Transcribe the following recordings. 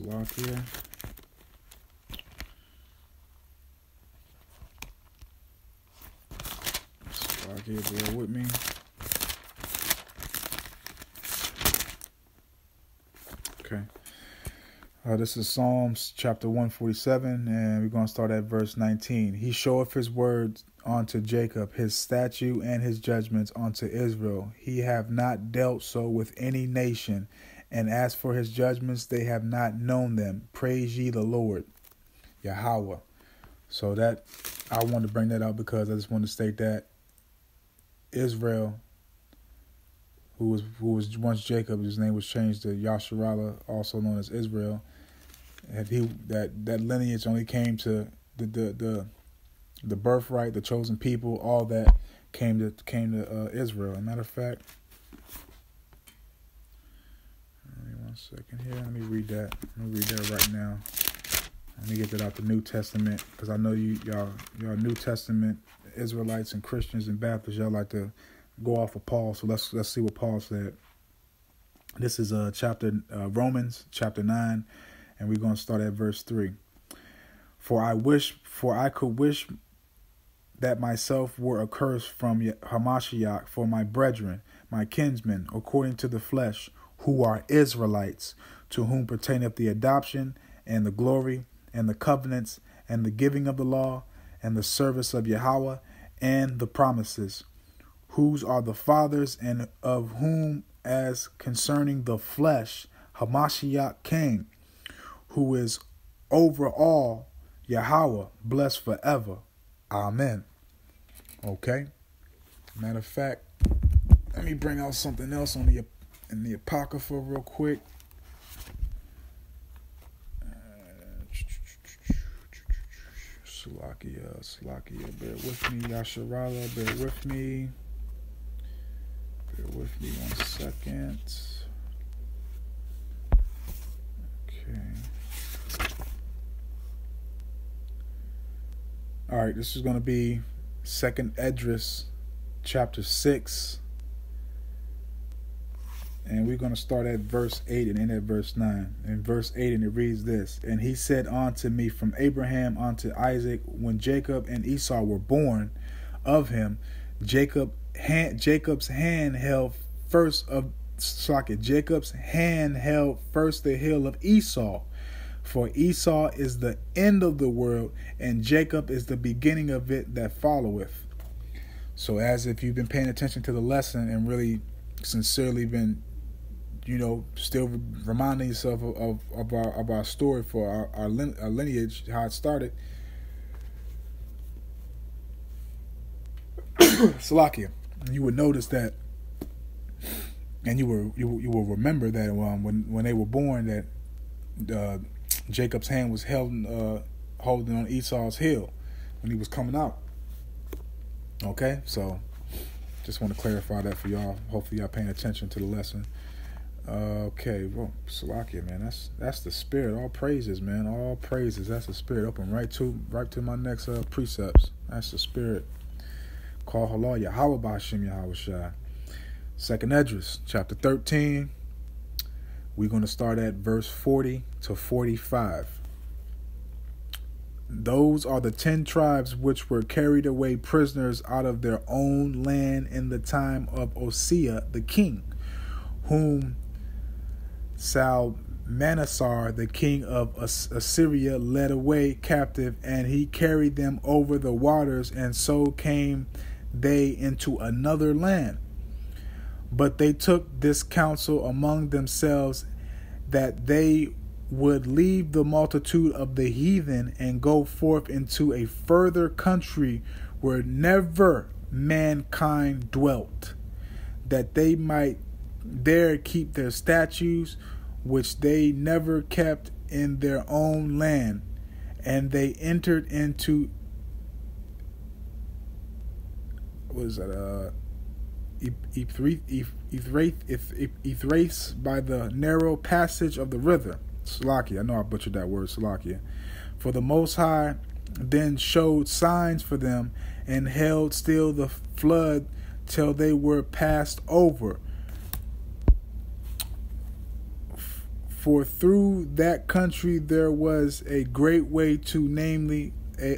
Salakia. Salakia, bear with me. Okay. This is Psalms chapter 147, and we're going to start at verse 19. He showeth his words unto Jacob, his statute and his judgments unto Israel. He have not dealt so with any nation, and as for his judgments, they have not known them. Praise ye the Lord, Yahweh. So that, I wanted to bring that out because I just want to state that Israel, who was once Jacob, his name was changed to Yasharallah, also known as Israel. And that lineage only came to the birthright, the chosen people, all that came to Israel. As a matter of fact, give me 1 second here. Let me read that. I'm gonna read that right now. Let me get that out the New Testament, because I know y'all New Testament Israelites and Christians and Baptists, y'all like to go off of Paul. So let's see what Paul said. This is Romans chapter 9. And we're going to start at verse 3. For I could wish that myself were accursed from Hamashiach for my brethren, my kinsmen, according to the flesh, who are Israelites, to whom pertaineth the adoption, and the glory, and the covenants, and the giving of the law, and the service of Yahweh, and the promises, whose are the fathers, and of whom, as concerning the flesh, Hamashiach came, who is over all, Yahweh, blessed forever. Amen. Okay. Matter of fact, let me bring out something else in the Apocrypha real quick. Salakia, bear with me. Yasharallah, bear with me. Bear with me 1 second. Okay. All right, this is going to be 2nd Esdras, chapter 6. And we're going to start at verse 8 and end at verse 9. In verse 8, and it reads this: And he said unto me, from Abraham unto Isaac, when Jacob and Esau were born of him, Jacob's hand held first the hill of Esau. For Esau is the end of the world, and Jacob is the beginning of it that followeth. So as if you've been paying attention to the lesson and really sincerely been, still reminding yourself of our story for our lineage, how it started. Salakia, you would notice that, and you will remember that when they were born, that Jacob's hand was holding on Esau's heel when he was coming out. Okay, so just want to clarify that for y'all. Hopefully y'all paying attention to the lesson. Okay, well, Salakia, man, that's the spirit. All praises, man. All praises. That's the spirit. Open right to my next precepts. That's the spirit. Call halal Yahweh B'Hashem Yahweh Shai. 2nd Esdras, chapter 13. We're going to start at verse 40 to 45. Those are the 10 tribes which were carried away prisoners out of their own land in the time of Osea the king, whom Salmanasar the king of Assyria led away captive, and he carried them over the waters, and so came they into another land. But they took this counsel among themselves, that they would leave the multitude of the heathen and go forth into a further country where never mankind dwelt, that they might there keep their statutes, which they never kept in their own land. And they entered into, Ithrace by the narrow passage of the river. Salakia, I know I butchered that word, Salakia. For the Most High then showed signs for them, and held still the flood till they were passed over. For through that country there was a great way to, namely,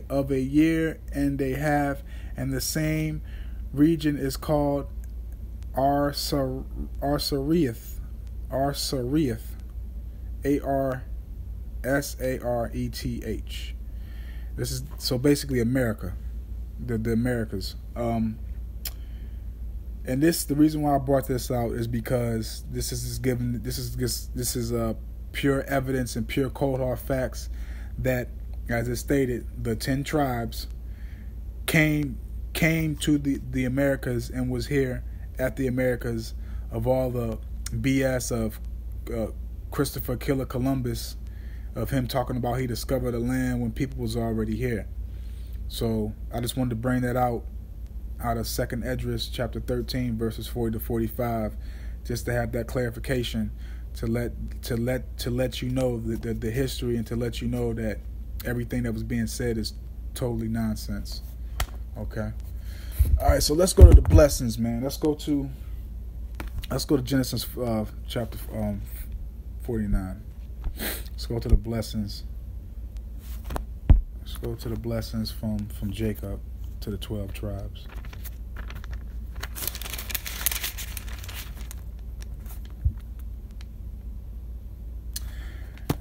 of a year and a half, and the same region is called Arsareth, Arsareth. This is so basically America, the Americas. And the reason why I brought this out is because this is pure evidence and pure cold hard facts that, as it stated, the 10 tribes came to the Americas and was here at the Americas of all the BS of Christopher Killer Columbus, of him talking about he discovered the land when people was already here. So I just wanted to bring that out of 2nd Esdras chapter 13 verses 40 to 45, just to have that clarification, to let you know the history, and to let you know that everything that was being said is totally nonsense. Okay. All right, so let's go to the blessings, man. Let's go to Genesis chapter 49. Let's go to the blessings. Let's go to the blessings from Jacob to the 12 tribes.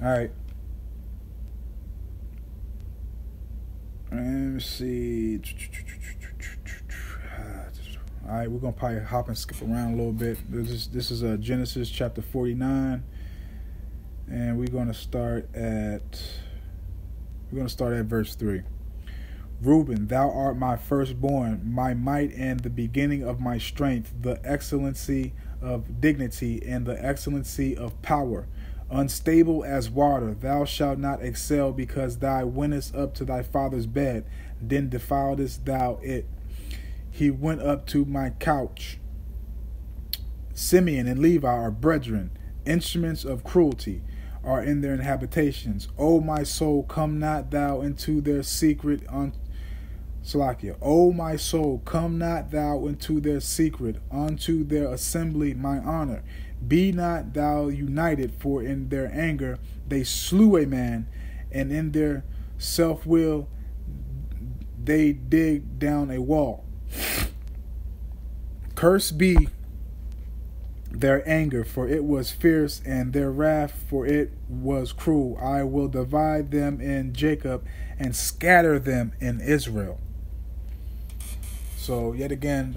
All right. Let me see. All right, we're gonna probably hop and skip around a little bit. This is Genesis chapter 49, and we're gonna start at verse 3. Reuben, thou art my firstborn, my might and the beginning of my strength, the excellency of dignity and the excellency of power. Unstable as water, thou shalt not excel, because thou wentest up to thy father's bed, then defiledst thou it. He went up to my couch. Simeon and Levi are brethren, instruments of cruelty are in their habitations. O my soul, come not thou into their secret O my soul, come not thou into their secret, unto their assembly my honor. Be not thou united, for in their anger they slew a man, and in their self-will they dig down a wall. Cursed be their anger, for it was fierce, and their wrath, for it was cruel. I will divide them in Jacob and scatter them in Israel. So yet again,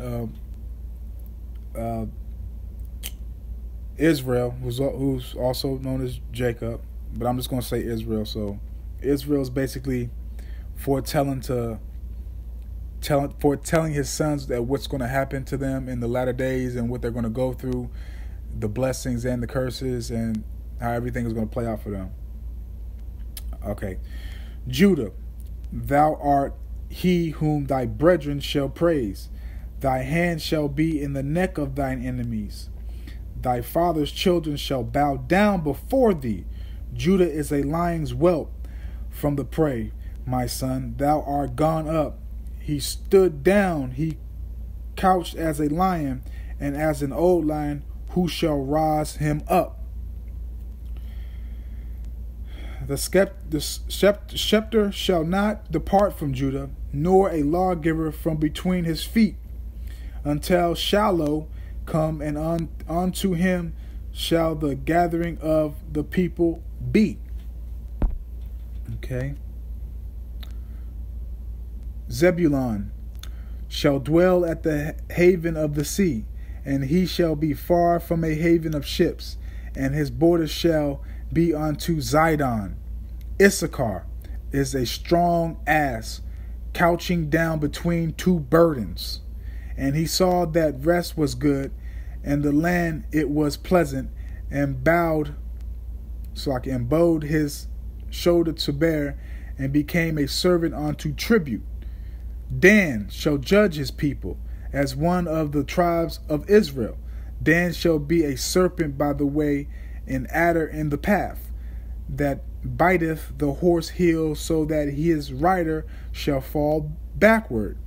Israel, who's also known as Jacob, but I'm just going to say Israel. So Israel is basically foretelling his sons that what's going to happen to them in the latter days, and what they're going to go through, the blessings and the curses, and how everything is going to play out for them. Okay. Judah, thou art he whom thy brethren shall praise. Thy hand shall be in the neck of thine enemies. Thy father's children shall bow down before thee. Judah is a lion's whelp from the prey. My son, thou art gone up. He stood down. He couched as a lion, and as an old lion, who shall rise him up? The scepter shall not depart from Judah, nor a lawgiver from between his feet, until Shiloh come, and unto him shall the gathering of the people be. Okay. Zebulun shall dwell at the haven of the sea, and he shall be far from a haven of ships, and his borders shall be unto Zidon. Issachar is a strong ass, couching down between two burdens. And he saw that rest was good, and the land it was pleasant, and bowed his shoulder to bear, and became a servant unto tribute. Dan shall judge his people as one of the tribes of Israel. Dan shall be a serpent by the way, an adder in the path, that biteth the horse heel, so that his rider shall fall backward.